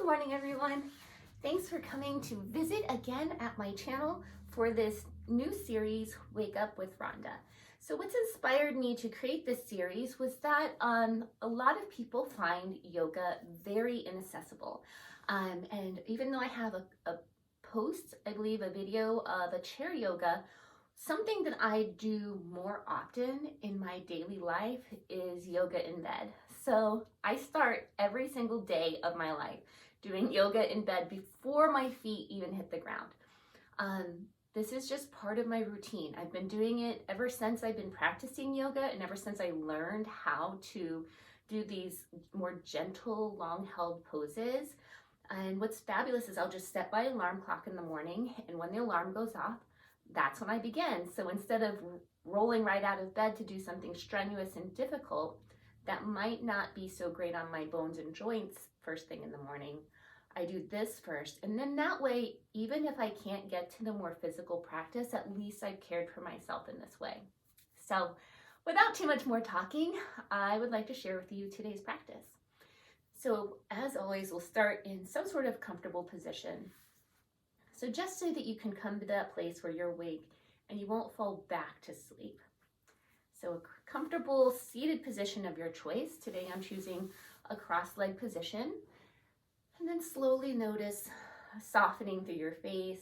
Good morning, everyone. Thanks for coming to visit again at my channel for this new series, Wake Up with Rhonda. So what's inspired me to create this series was that a lot of people find yoga very inaccessible. And even though I have a post, I believe a video of a chair yoga, something that I do more often in my daily life is yoga in bed. So I start every single day of my life doing yoga in bed before my feet even hit the ground. This is just part of my routine. I've been doing it ever since I've been practicing yoga and ever since I learned how to do these more gentle, long-held poses. And what's fabulous is I'll just set my alarm clock in the morning, and when the alarm goes off, that's when I begin. So instead of rolling right out of bed to do something strenuous and difficult that might not be so great on my bones and joints first thing in the morning, I do this first. And then that way, even if I can't get to the more physical practice, at least I've cared for myself in this way. So without too much more talking, I would like to share with you today's practice. So as always, we'll start in some sort of comfortable position. So just so that you can come to that place where you're awake and you won't fall back to sleep. So a comfortable seated position of your choice. Today I'm choosing a cross-legged position. And then slowly notice softening through your face,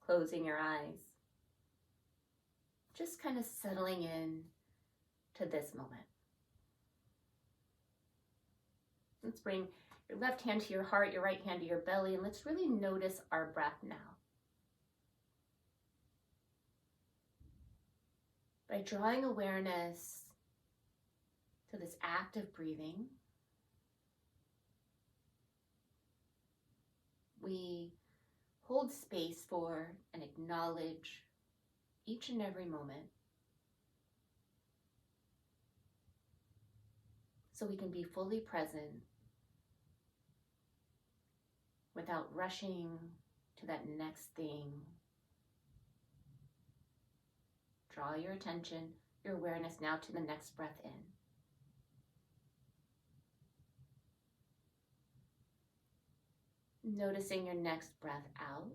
closing your eyes. Just kind of settling in to this moment. Let's bring your left hand to your heart, your right hand to your belly, and let's really notice our breath now. By drawing awareness to this act of breathing, we hold space for and acknowledge each and every moment so we can be fully present without rushing to that next thing. Draw your attention, your awareness now to the next breath in. Noticing your next breath out.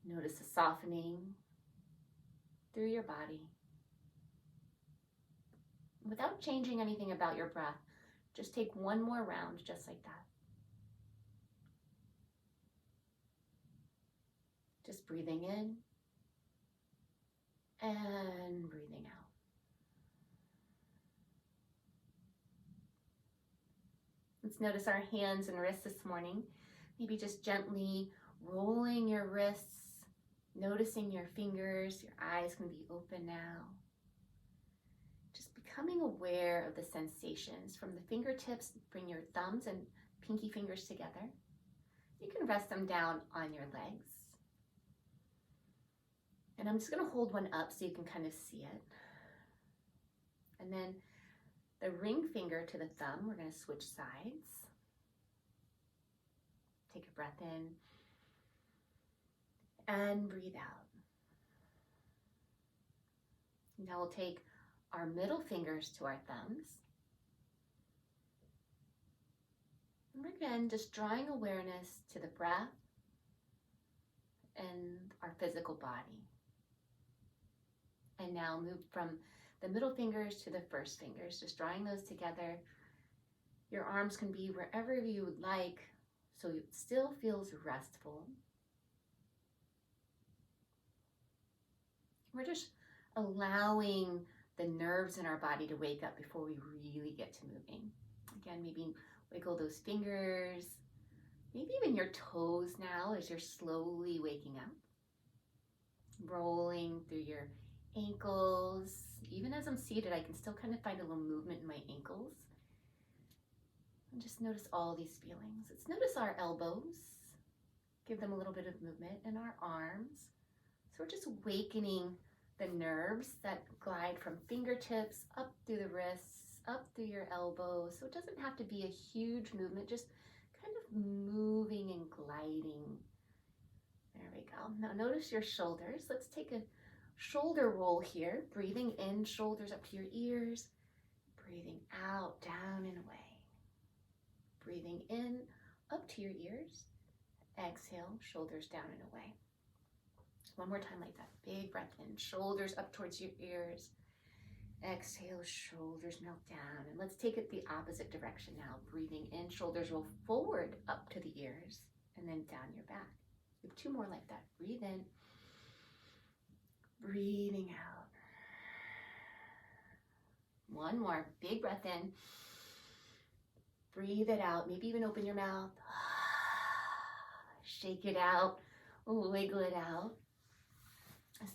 Notice the softening through your body. Without changing anything about your breath, just take one more round just like that. Just breathing in and breathing out. Let's notice our hands and wrists this morning. Maybe just gently rolling your wrists, noticing your fingers, your eyes can be open now. Just becoming aware of the sensations from the fingertips. Bring your thumbs and pinky fingers together. You can rest them down on your legs. And I'm just going to hold one up so you can kind of see it. And then the ring finger to the thumb, we're going to switch sides. Take a breath in and breathe out. Now we'll take our middle fingers to our thumbs. And again, just drawing awareness to the breath and our physical body. And now move from the middle fingers to the first fingers, just drawing those together. Your arms can be wherever you would like, so it still feels restful. We're just allowing the nerves in our body to wake up before we really get to moving. Again, maybe wiggle those fingers, maybe even your toes now as you're slowly waking up. Rolling through your ankles. Even as I'm seated, I can still kind of find a little movement in my ankles. And just notice all these feelings. Let's notice our elbows. Give them a little bit of movement, and our arms. So we're just awakening the nerves that glide from fingertips up through the wrists, up through your elbows. So it doesn't have to be a huge movement, just kind of moving and gliding. There we go. Now notice your shoulders. Let's take a shoulder roll here, breathing in, shoulders up to your ears, breathing out, down and away. Breathing in, up to your ears. Exhale, shoulders down and away. One more time like that. Big breath in, shoulders up towards your ears. Exhale, shoulders melt down. And let's take it the opposite direction now. Breathing in, shoulders roll forward up to the ears and then down your back. We have 2 more like that. Breathe in. Breathing out. One more. Big breath in. Breathe it out. Maybe even open your mouth. Shake it out. Wiggle it out.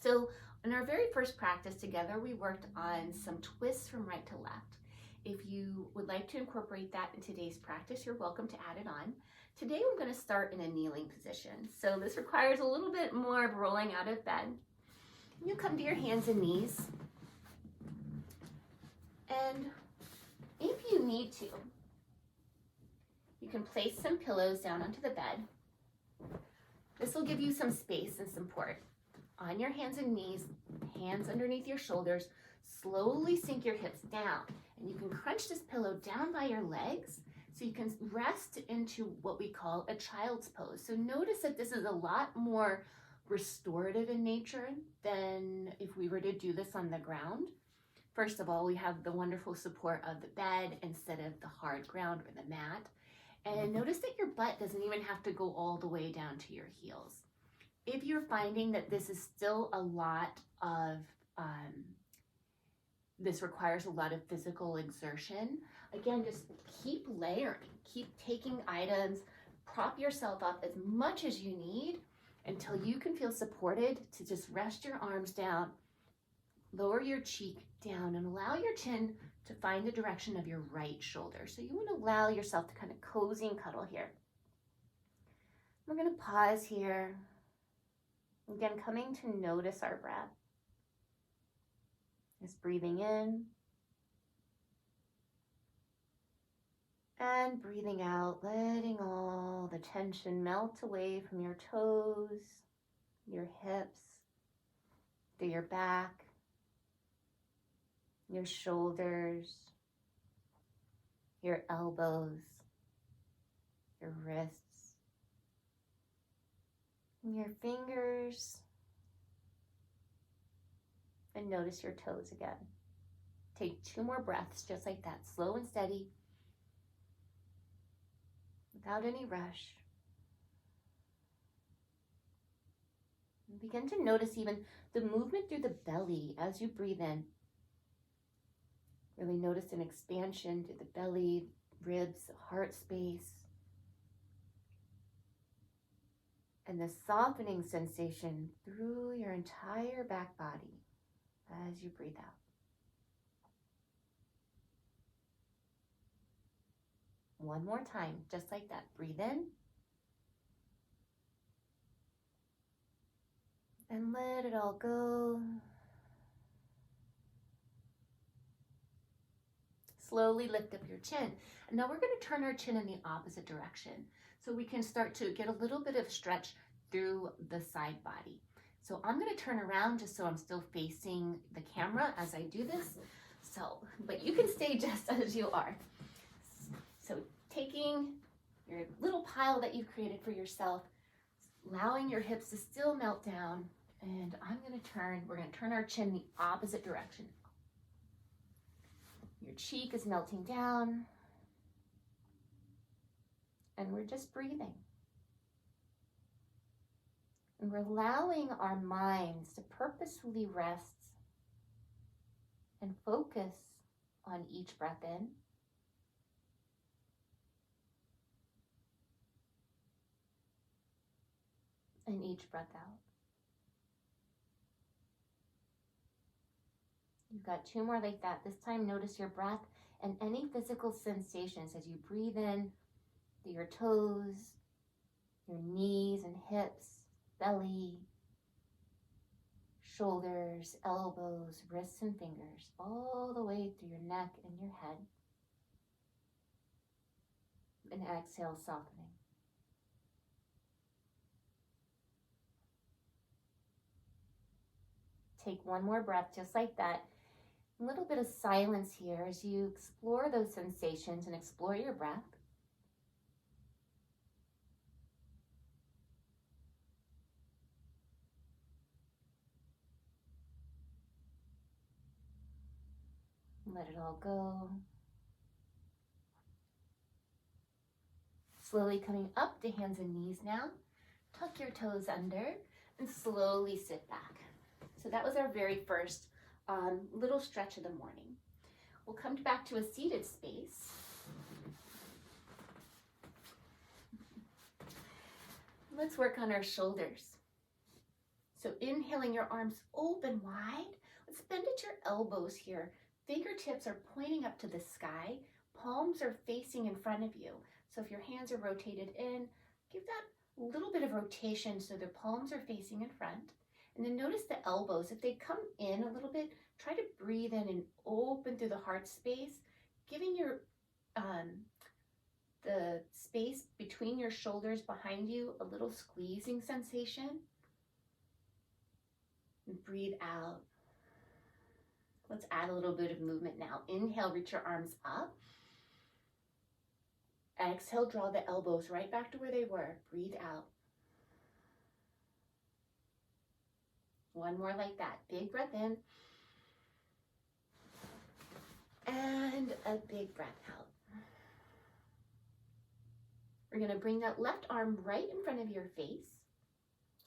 So in our very first practice together, we worked on some twists from right to left. If you would like to incorporate that in today's practice, you're welcome to add it on. Today we're going to start in a kneeling position. So this requires a little bit more of rolling out of bed. You come to your hands and knees. And if you need to, you can place some pillows down onto the bed. This will give you some space and support. On your hands and knees, hands underneath your shoulders, slowly sink your hips down. And you can crunch this pillow down by your legs so you can rest into what we call a child's pose. So notice that this is a lot more restorative in nature than if we were to do this on the ground. First of all, we have the wonderful support of the bed instead of the hard ground or the mat. And notice that your butt doesn't even have to go all the way down to your heels. If you're finding that this is still a lot of, this requires a lot of physical exertion, again, just keep layering, keep taking items, prop yourself up as much as you need until you can feel supported to just rest your arms down, lower your cheek down, and allow your chin to find the direction of your right shoulder. So you want to allow yourself to kind of cozy and cuddle here. We're going to pause here. Again, coming to notice our breath. Just breathing in. And breathing out, letting all the tension melt away from your toes, your hips, to your back, your shoulders, your elbows, your wrists, and your fingers, and notice your toes again. Take 2 more breaths just like that, slow and steady, without any rush. And begin to notice even the movement through the belly as you breathe in. Really notice an expansion to the belly, ribs, heart space. And the softening sensation through your entire back body as you breathe out. One more time, just like that. Breathe in. And let it all go. Slowly lift up your chin. And now we're going to turn our chin in the opposite direction so we can start to get a little bit of stretch through the side body. So I'm going to turn around just so I'm still facing the camera as I do this. So, but you can stay just as you are. So taking your little pile that you've created for yourself, allowing your hips to still melt down, and we're going to turn our chin the opposite direction. Your cheek is melting down, and we're just breathing. And we're allowing our minds to purposefully rest and focus on each breath in and each breath out. You've got 2 more like that. This time, notice your breath and any physical sensations as you breathe in through your toes, your knees and hips, belly, shoulders, elbows, wrists and fingers, all the way through your neck and your head. And exhale, softening. Take 1 more breath just like that. A little bit of silence here as you explore those sensations and explore your breath. Let it all go. Slowly coming up to hands and knees now. Tuck your toes under and slowly sit back. So that was our very first little stretch of the morning. We'll come back to a seated space. Let's work on our shoulders. So inhaling, your arms open wide. Let's bend at your elbows here. Fingertips are pointing up to the sky. Palms are facing in front of you. So if your hands are rotated in, give that little bit of rotation so the palms are facing in front. And then notice the elbows. If they come in a little bit, try to breathe in and open through the heart space, giving your the space between your shoulders behind you a little squeezing sensation. And breathe out. Let's add a little bit of movement now. Inhale, reach your arms up. Exhale, draw the elbows right back to where they were. Breathe out. One more like that. Big breath in. And a big breath out. We're going to bring that left arm right in front of your face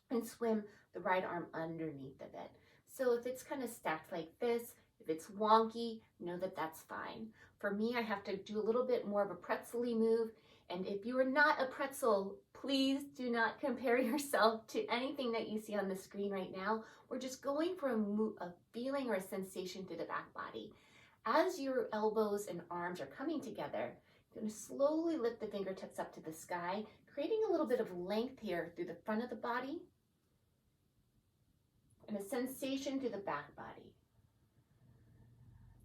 and swim the right arm underneath of it. So if it's kind of stacked like this, if it's wonky, know that that's fine. For me, I have to do a little bit more of a pretzel-y move. And if you are not a pretzel, please do not compare yourself to anything that you see on the screen right now. We're just going for a feeling or a sensation through the back body. As your elbows and arms are coming together, you're going to slowly lift the fingertips up to the sky, creating a little bit of length here through the front of the body and a sensation through the back body.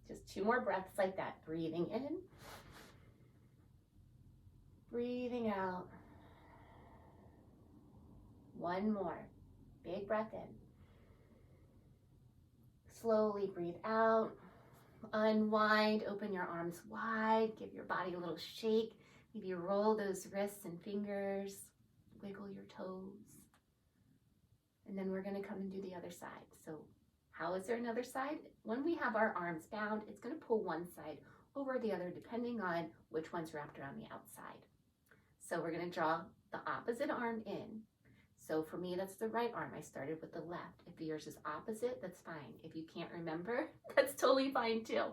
Just 2 more breaths like that. Breathing in, breathing out. 1 more. Big breath in. Slowly breathe out. Unwind, open your arms wide, give your body a little shake. Maybe roll those wrists and fingers, wiggle your toes. And then we're going to come and do the other side. So how is there another side? When we have our arms bound, it's going to pull one side over the other depending on which one's wrapped around the outside. So we're going to draw the opposite arm in. So for me, that's the right arm. I started with the left. If yours is opposite, that's fine. If you can't remember, that's totally fine too.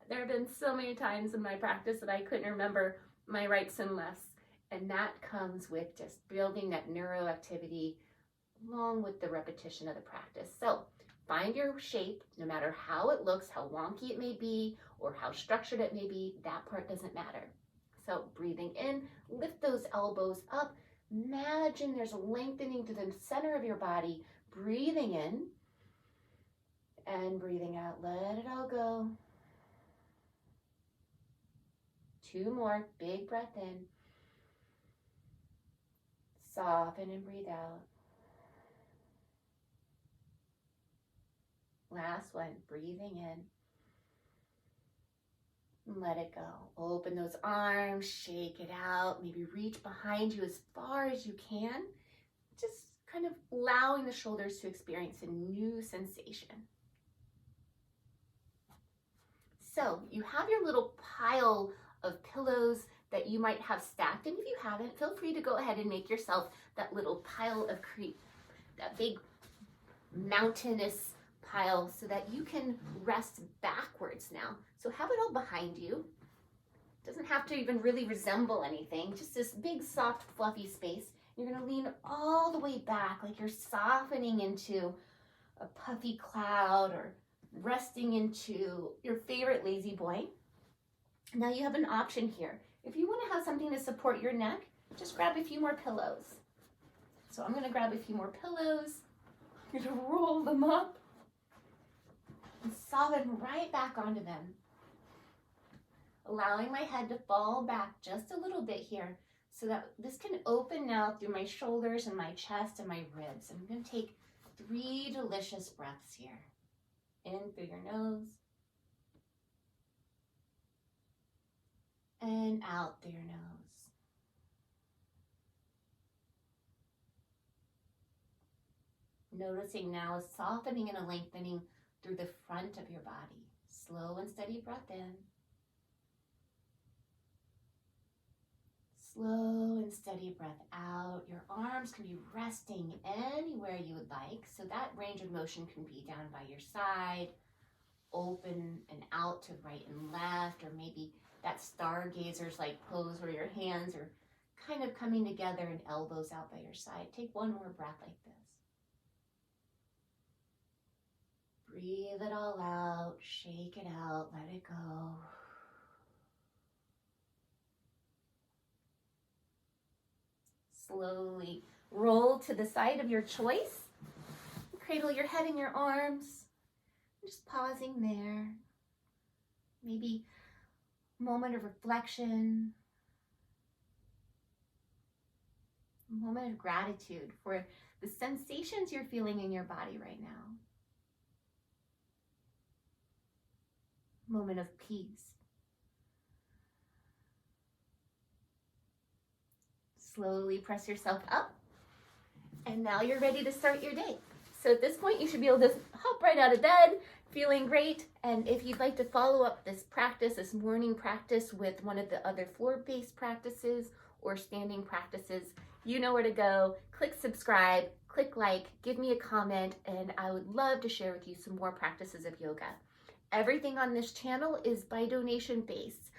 There have been so many times in my practice that I couldn't remember my rights and lefts. And that comes with just building that neuroactivity along with the repetition of the practice. So find your shape, no matter how it looks, how wonky it may be, or how structured it may be, that part doesn't matter. So breathing in, lift those elbows up. Imagine there's a lengthening to the center of your body. Breathing in and breathing out. Let it all go. 2 more. Big breath in. Soften and breathe out. Last one. Breathing in. Let it go. Open those arms, shake it out. Maybe reach behind you as far as you can. Just kind of allowing the shoulders to experience a new sensation. So you have your little pile of pillows that you might have stacked. And if you haven't, feel free to go ahead and make yourself that little pile of that big mountainous pile so that you can rest backwards now. So have it all behind you. Doesn't have to even really resemble anything, just this big, soft, fluffy space. You're gonna lean all the way back like you're softening into a puffy cloud or resting into your favorite lazy boy. Now you have an option here. If you wanna have something to support your neck, just grab a few more pillows. So I'm gonna grab a few more pillows. I'm gonna roll them up and soften right back onto them. Allowing my head to fall back just a little bit here so that this can open now through my shoulders and my chest and my ribs. I'm going to take 3 delicious breaths here. In through your nose and out through your nose. Noticing now a softening and a lengthening through the front of your body. Slow and steady breath in. Slow and steady breath out. Your arms can be resting anywhere you would like. So that range of motion can be down by your side, open and out to right and left, or maybe that stargazer's like pose where your hands are kind of coming together and elbows out by your side. Take one more breath like this. Breathe it all out, shake it out, let it go. Slowly roll to the side of your choice. Cradle your head in your arms. Just pausing there. Maybe a moment of reflection. A moment of gratitude for the sensations you're feeling in your body right now. Moment of peace. Slowly press yourself up. And now you're ready to start your day. So at this point, you should be able to hop right out of bed, feeling great. And if you'd like to follow up this practice, this morning practice with one of the other floor-based practices or standing practices, you know where to go. Click subscribe, click like, give me a comment, and I would love to share with you some more practices of yoga. Everything on this channel is by donation based.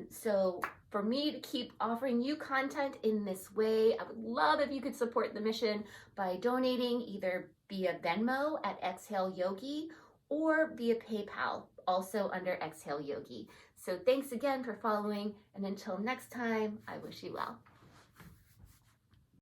So for me to keep offering you content in this way, I would love if you could support the mission by donating either via Venmo at Exhale Yogi or via PayPal, also under Exhale Yogi. So thanks again for following, and until next time, I wish you well.